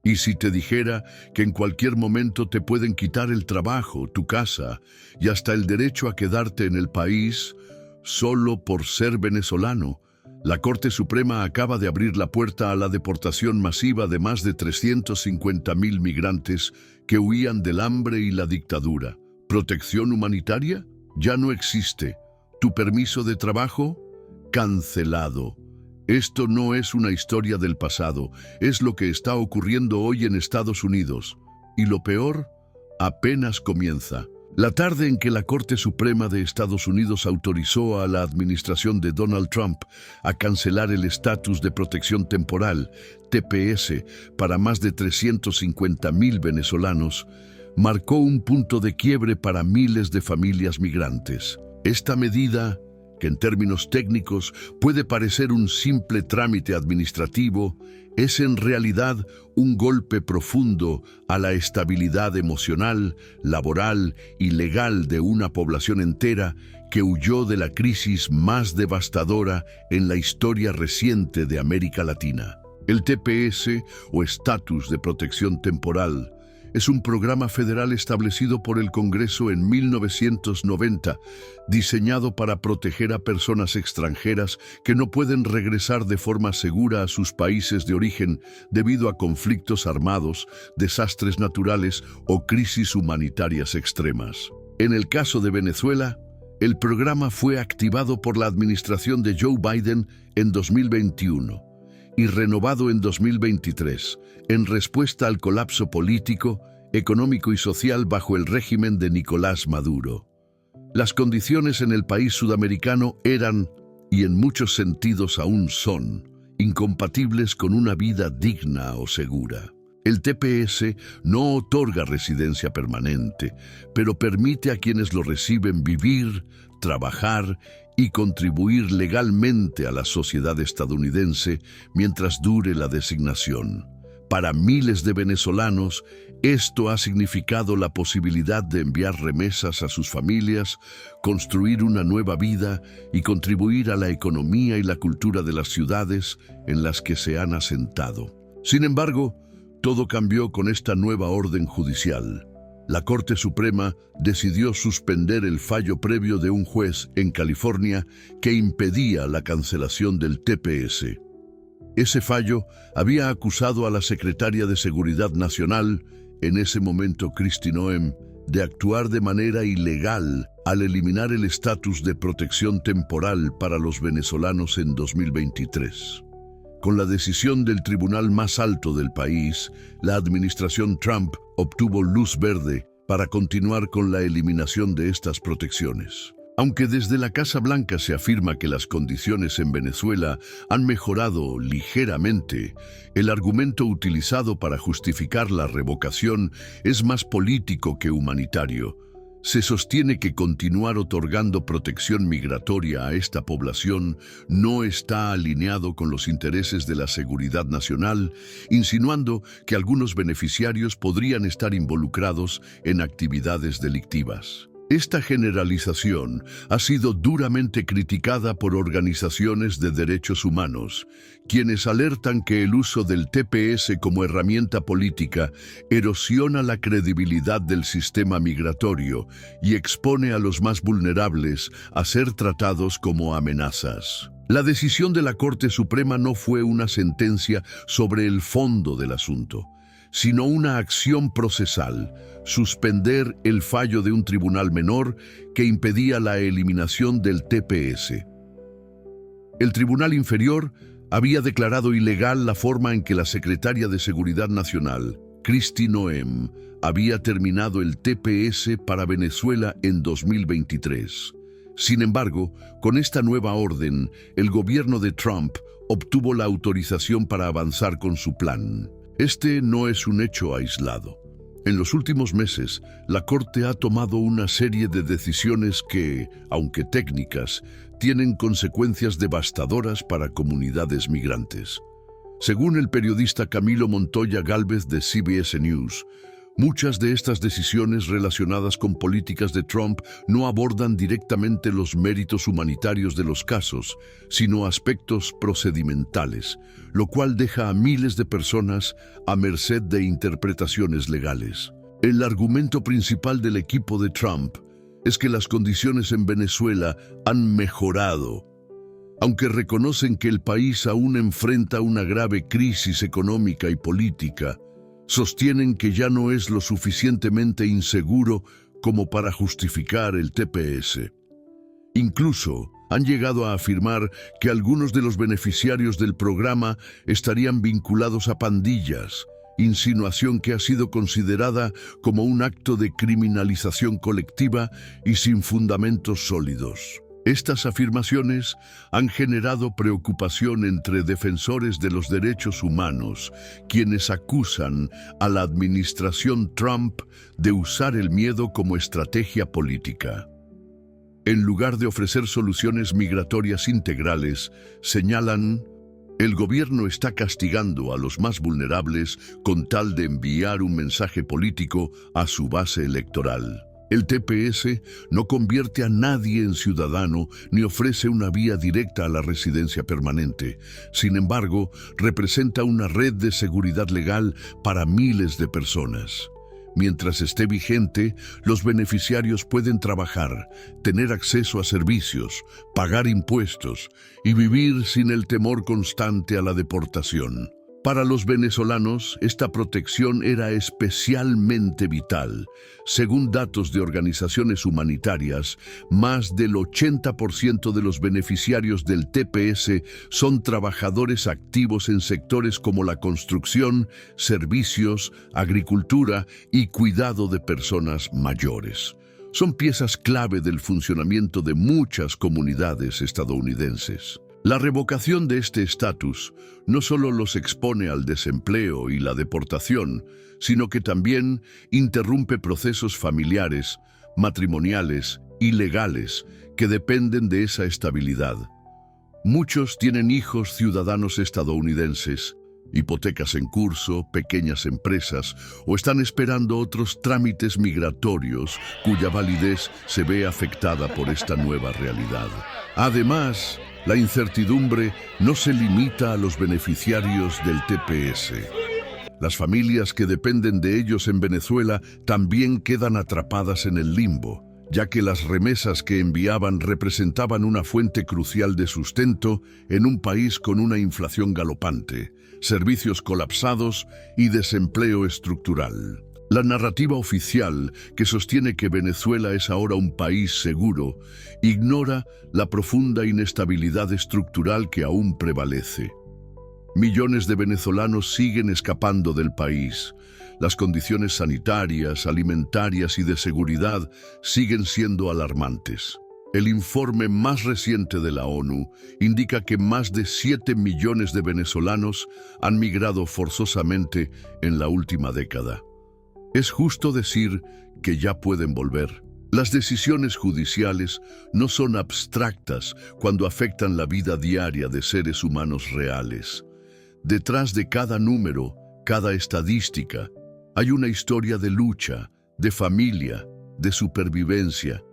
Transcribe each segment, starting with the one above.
¿Y si te dijera que en cualquier momento te pueden quitar el trabajo, tu casa y hasta el derecho a quedarte en el país solo por ser venezolano? La Corte Suprema acaba de abrir la puerta a la deportación masiva de más de 350.000 migrantes que huían del hambre y la dictadura. ¿Protección humanitaria? Ya no existe. ¿Tu permiso de trabajo? Cancelado. Esto no es una historia del pasado, es lo que está ocurriendo hoy en Estados Unidos. Y lo peor, apenas comienza. La tarde en que la Corte Suprema de Estados Unidos autorizó a la administración de Donald Trump a cancelar el estatus de protección temporal, TPS, para más de 350.000 venezolanos, marcó un punto de quiebre para miles de familias migrantes. Esta medida, que en términos técnicos puede parecer un simple trámite administrativo, es en realidad un golpe profundo a la estabilidad emocional, laboral y legal de una población entera que huyó de la crisis más devastadora en la historia reciente de América Latina. El TPS, o Estatus de Protección Temporal, es un programa federal establecido por el Congreso en 1990, diseñado para proteger a personas extranjeras que no pueden regresar de forma segura a sus países de origen debido a conflictos armados, desastres naturales o crisis humanitarias extremas. En el caso de Venezuela, el programa fue activado por la administración de Joe Biden en 2021 y renovado en 2023, en respuesta al colapso político, económico y social bajo el régimen de Nicolás Maduro. Las condiciones en el país sudamericano eran, y en muchos sentidos aún son, incompatibles con una vida digna o segura. El TPS no otorga residencia permanente, pero permite a quienes lo reciben vivir, trabajar y contribuir legalmente a la sociedad estadounidense mientras dure la designación. Para miles de venezolanos, esto ha significado la posibilidad de enviar remesas a sus familias, construir una nueva vida y contribuir a la economía y la cultura de las ciudades en las que se han asentado. Sin embargo, todo cambió con esta nueva orden judicial. La Corte Suprema decidió suspender el fallo previo de un juez en California que impedía la cancelación del TPS. Ese fallo había acusado a la secretaria de Seguridad Nacional, en ese momento Kristi Noem, de actuar de manera ilegal al eliminar el estatus de protección temporal para los venezolanos en 2023. Con la decisión del tribunal más alto del país, la administración Trump obtuvo luz verde para continuar con la eliminación de estas protecciones. Aunque desde la Casa Blanca se afirma que las condiciones en Venezuela han mejorado ligeramente, el argumento utilizado para justificar la revocación es más político que humanitario. Se sostiene que continuar otorgando protección migratoria a esta población no está alineado con los intereses de la seguridad nacional, insinuando que algunos beneficiarios podrían estar involucrados en actividades delictivas. Esta generalización ha sido duramente criticada por organizaciones de derechos humanos, quienes alertan que el uso del TPS como herramienta política erosiona la credibilidad del sistema migratorio y expone a los más vulnerables a ser tratados como amenazas. La decisión de la Corte Suprema no fue una sentencia sobre el fondo del asunto, sino una acción procesal, suspender el fallo de un tribunal menor que impedía la eliminación del TPS. El Tribunal Inferior había declarado ilegal la forma en que la secretaria de Seguridad Nacional, Kristi Noem, había terminado el TPS para Venezuela en 2023. Sin embargo, con esta nueva orden, el gobierno de Trump obtuvo la autorización para avanzar con su plan. Este no es un hecho aislado. En los últimos meses, la Corte ha tomado una serie de decisiones que, aunque técnicas, tienen consecuencias devastadoras para comunidades migrantes. Según el periodista Camilo Montoya Gálvez de CBS News, Muchas de estas decisiones relacionadas con políticas de Trump no abordan directamente los méritos humanitarios de los casos, sino aspectos procedimentales, lo cual deja a miles de personas a merced de interpretaciones legales. El argumento principal del equipo de Trump es que las condiciones en Venezuela han mejorado. Aunque reconocen que el país aún enfrenta una grave crisis económica y política, sostienen que ya no es lo suficientemente inseguro como para justificar el TPS. Incluso han llegado a afirmar que algunos de los beneficiarios del programa estarían vinculados a pandillas, insinuación que ha sido considerada como un acto de criminalización colectiva y sin fundamentos sólidos. Estas afirmaciones han generado preocupación entre defensores de los derechos humanos, quienes acusan a la administración Trump de usar el miedo como estrategia política. En lugar de ofrecer soluciones migratorias integrales, señalan: el gobierno está castigando a los más vulnerables con tal de enviar un mensaje político a su base electoral. El TPS no convierte a nadie en ciudadano ni ofrece una vía directa a la residencia permanente. Sin embargo, representa una red de seguridad legal para miles de personas. Mientras esté vigente, los beneficiarios pueden trabajar, tener acceso a servicios, pagar impuestos y vivir sin el temor constante a la deportación. Para los venezolanos, esta protección era especialmente vital. Según datos de organizaciones humanitarias, más del 80% de los beneficiarios del TPS son trabajadores activos en sectores como la construcción, servicios, agricultura y cuidado de personas mayores. Son piezas clave del funcionamiento de muchas comunidades estadounidenses. La revocación de este estatus no solo los expone al desempleo y la deportación, sino que también interrumpe procesos familiares, matrimoniales y legales que dependen de esa estabilidad. Muchos tienen hijos ciudadanos estadounidenses, hipotecas en curso, pequeñas empresas o están esperando otros trámites migratorios cuya validez se ve afectada por esta nueva realidad. Además, la incertidumbre no se limita a los beneficiarios del TPS. Las familias que dependen de ellos en Venezuela también quedan atrapadas en el limbo, ya que las remesas que enviaban representaban una fuente crucial de sustento en un país con una inflación galopante, servicios colapsados y desempleo estructural. La narrativa oficial, que sostiene que Venezuela es ahora un país seguro, ignora la profunda inestabilidad estructural que aún prevalece. Millones de venezolanos siguen escapando del país. Las condiciones sanitarias, alimentarias y de seguridad siguen siendo alarmantes. El informe más reciente de la ONU indica que más de 7 millones de venezolanos han migrado forzosamente en la última década. Es justo decir que ya pueden volver. Las decisiones judiciales no son abstractas cuando afectan la vida diaria de seres humanos reales. Detrás de cada número, cada estadística, hay una historia de lucha, de familia, de supervivencia.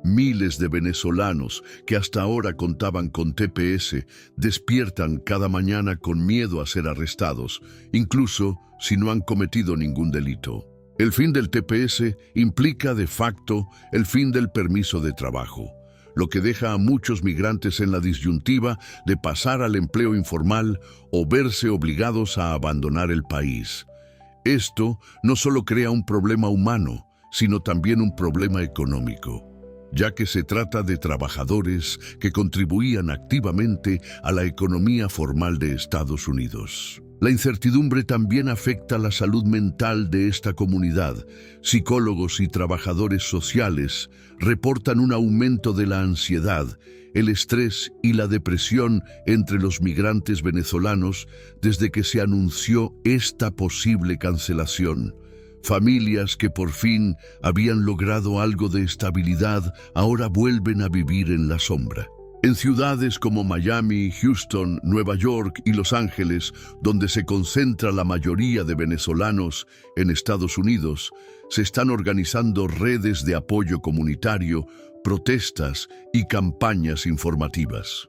Miles de venezolanos que hasta ahora contaban con TPS despiertan cada mañana con miedo a ser arrestados, incluso si no han cometido ningún delito. El fin del TPS implica de facto el fin del permiso de trabajo, lo que deja a muchos migrantes en la disyuntiva de pasar al empleo informal o verse obligados a abandonar el país. Esto no solo crea un problema humano, sino también un problema económico, ya que se trata de trabajadores que contribuían activamente a la economía formal de Estados Unidos. La incertidumbre también afecta la salud mental de esta comunidad. Psicólogos y trabajadores sociales reportan un aumento de la ansiedad, el estrés y la depresión entre los migrantes venezolanos desde que se anunció esta posible cancelación. Familias que por fin habían logrado algo de estabilidad ahora vuelven a vivir en la sombra. En ciudades como Miami, Houston, Nueva York y Los Ángeles, donde se concentra la mayoría de venezolanos en Estados Unidos, se están organizando redes de apoyo comunitario, protestas y campañas informativas.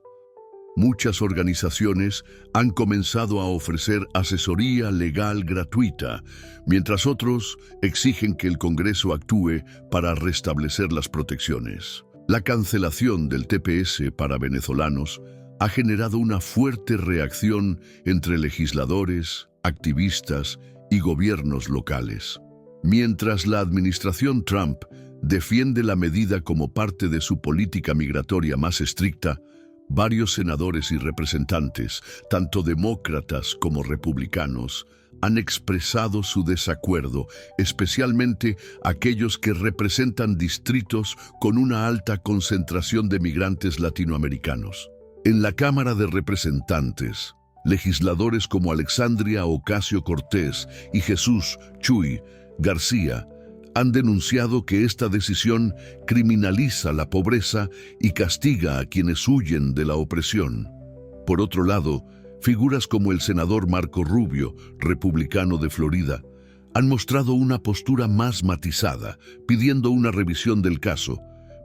Muchas organizaciones han comenzado a ofrecer asesoría legal gratuita, mientras otros exigen que el Congreso actúe para restablecer las protecciones. La cancelación del TPS para venezolanos ha generado una fuerte reacción entre legisladores, activistas y gobiernos locales. Mientras la administración Trump defiende la medida como parte de su política migratoria más estricta, varios senadores y representantes, tanto demócratas como republicanos, han expresado su desacuerdo, especialmente aquellos que representan distritos con una alta concentración de migrantes latinoamericanos. En la Cámara de Representantes, legisladores como Alexandria Ocasio-Cortez y Jesús Chuy García han denunciado que esta decisión criminaliza la pobreza y castiga a quienes huyen de la opresión. Por otro lado, figuras como el senador Marco Rubio, republicano de Florida, han mostrado una postura más matizada, pidiendo una revisión del caso,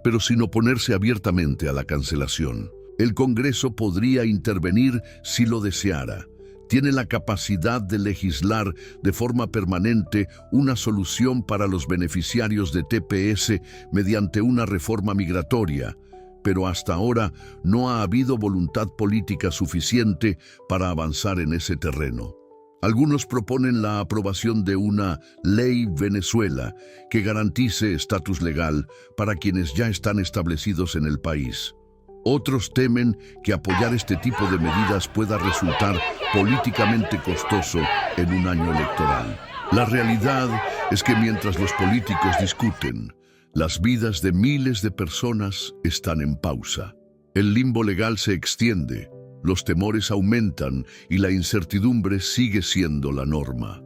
pero sin oponerse abiertamente a la cancelación. El Congreso podría intervenir si lo deseara. Tiene la capacidad de legislar de forma permanente una solución para los beneficiarios de TPS mediante una reforma migratoria, pero hasta ahora no ha habido voluntad política suficiente para avanzar en ese terreno. Algunos proponen la aprobación de una ley Venezuela que garantice estatus legal para quienes ya están establecidos en el país. Otros temen que apoyar este tipo de medidas pueda resultar políticamente costoso en un año electoral. La realidad es que mientras los políticos discuten, las vidas de miles de personas están en pausa. El limbo legal se extiende, los temores aumentan y la incertidumbre sigue siendo la norma.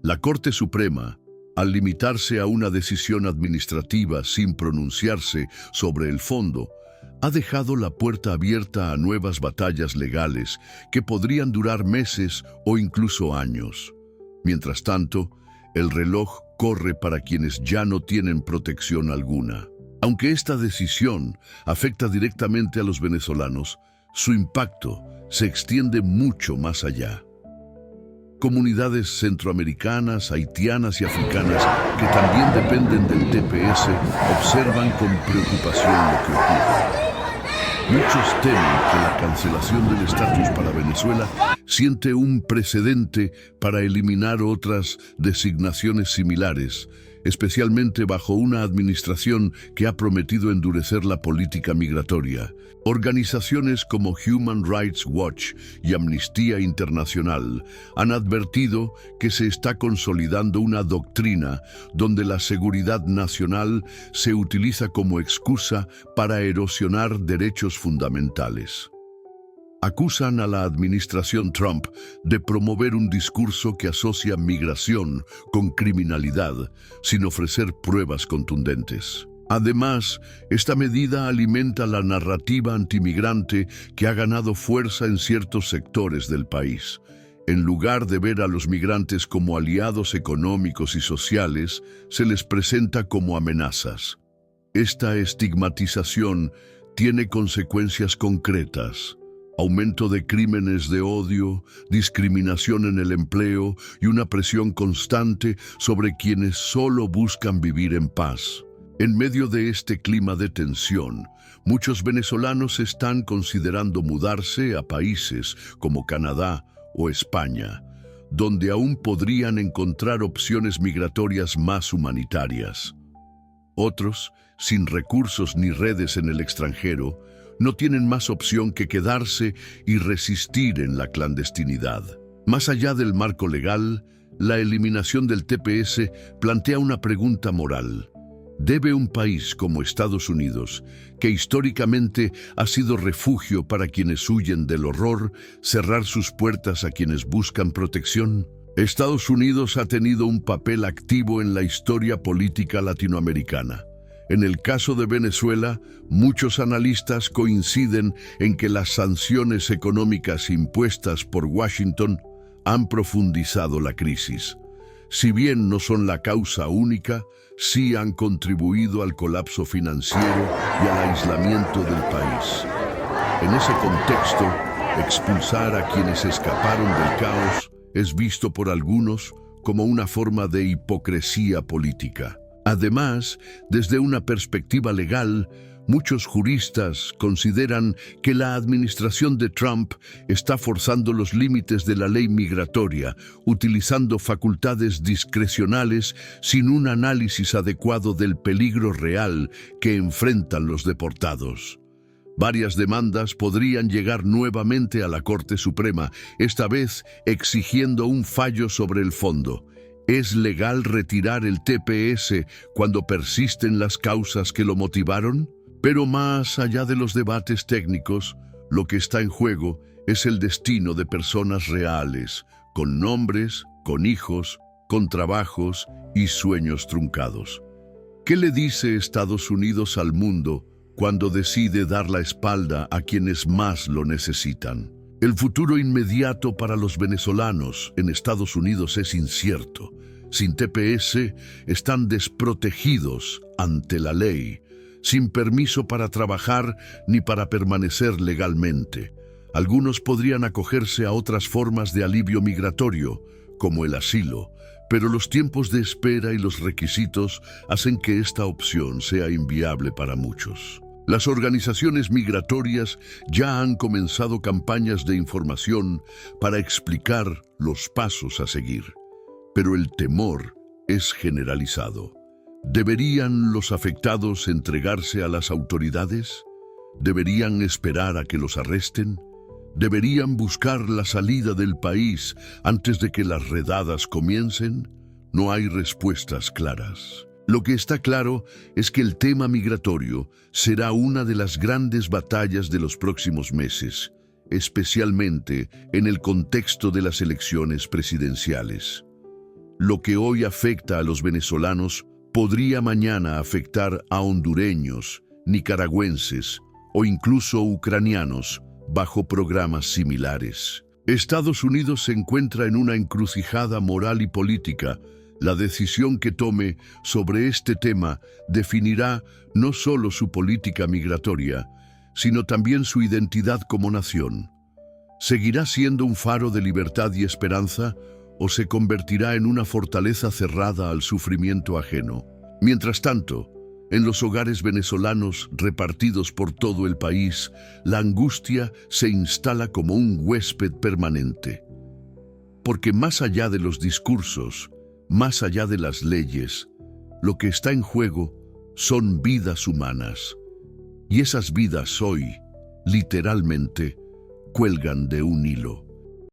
La Corte Suprema, al limitarse a una decisión administrativa sin pronunciarse sobre el fondo, ha dejado la puerta abierta a nuevas batallas legales que podrían durar meses o incluso años. Mientras tanto, el reloj corre para quienes ya no tienen protección alguna. Aunque esta decisión afecta directamente a los venezolanos, su impacto se extiende mucho más allá. Comunidades centroamericanas, haitianas y africanas que también dependen del TPS observan con preocupación lo que ocurre. Muchos temen que la cancelación del estatus para Venezuela siente un precedente para eliminar otras designaciones similares, especialmente bajo una administración que ha prometido endurecer la política migratoria. Organizaciones como Human Rights Watch y Amnistía Internacional han advertido que se está consolidando una doctrina donde la seguridad nacional se utiliza como excusa para erosionar derechos fundamentales. Acusan a la administración Trump de promover un discurso que asocia migración con criminalidad, sin ofrecer pruebas contundentes. Además, esta medida alimenta la narrativa antimigrante que ha ganado fuerza en ciertos sectores del país. En lugar de ver a los migrantes como aliados económicos y sociales, se les presenta como amenazas. Esta estigmatización tiene consecuencias concretas: aumento de crímenes de odio, discriminación en el empleo y una presión constante sobre quienes solo buscan vivir en paz. En medio de este clima de tensión, muchos venezolanos están considerando mudarse a países como Canadá o España, donde aún podrían encontrar opciones migratorias más humanitarias. Otros, sin recursos ni redes en el extranjero, no tienen más opción que quedarse y resistir en la clandestinidad. Más allá del marco legal, la eliminación del TPS plantea una pregunta moral. ¿Debe un país como Estados Unidos, que históricamente ha sido refugio para quienes huyen del horror, cerrar sus puertas a quienes buscan protección? Estados Unidos ha tenido un papel activo en la historia política latinoamericana. En el caso de Venezuela, muchos analistas coinciden en que las sanciones económicas impuestas por Washington han profundizado la crisis. Si bien no son la causa única, sí han contribuido al colapso financiero y al aislamiento del país. En ese contexto, expulsar a quienes escaparon del caos es visto por algunos como una forma de hipocresía política. Además, desde una perspectiva legal, muchos juristas consideran que la administración de Trump está forzando los límites de la ley migratoria, utilizando facultades discrecionales sin un análisis adecuado del peligro real que enfrentan los deportados. Varias demandas podrían llegar nuevamente a la Corte Suprema, esta vez exigiendo un fallo sobre el fondo. ¿Es legal retirar el TPS cuando persisten las causas que lo motivaron? Pero más allá de los debates técnicos, lo que está en juego es el destino de personas reales, con nombres, con hijos, con trabajos y sueños truncados. ¿Qué le dice Estados Unidos al mundo cuando decide dar la espalda a quienes más lo necesitan? El futuro inmediato para los venezolanos en Estados Unidos es incierto. Sin TPS, están desprotegidos ante la ley, sin permiso para trabajar ni para permanecer legalmente. Algunos podrían acogerse a otras formas de alivio migratorio, como el asilo, pero los tiempos de espera y los requisitos hacen que esta opción sea inviable para muchos. Las organizaciones migratorias ya han comenzado campañas de información para explicar los pasos a seguir, pero el temor es generalizado. ¿Deberían los afectados entregarse a las autoridades? ¿Deberían esperar a que los arresten? ¿Deberían buscar la salida del país antes de que las redadas comiencen? No hay respuestas claras. Lo que está claro es que el tema migratorio será una de las grandes batallas de los próximos meses, especialmente en el contexto de las elecciones presidenciales. Lo que hoy afecta a los venezolanos podría mañana afectar a hondureños, nicaragüenses o incluso ucranianos bajo programas similares. Estados Unidos se encuentra en una encrucijada moral y política. La decisión que tome sobre este tema definirá no solo su política migratoria, sino también su identidad como nación. ¿Seguirá siendo un faro de libertad y esperanza o se convertirá en una fortaleza cerrada al sufrimiento ajeno? Mientras tanto, en los hogares venezolanos repartidos por todo el país, la angustia se instala como un huésped permanente. Porque más allá de los discursos, más allá de las leyes, lo que está en juego son vidas humanas. Y esas vidas hoy, literalmente, cuelgan de un hilo.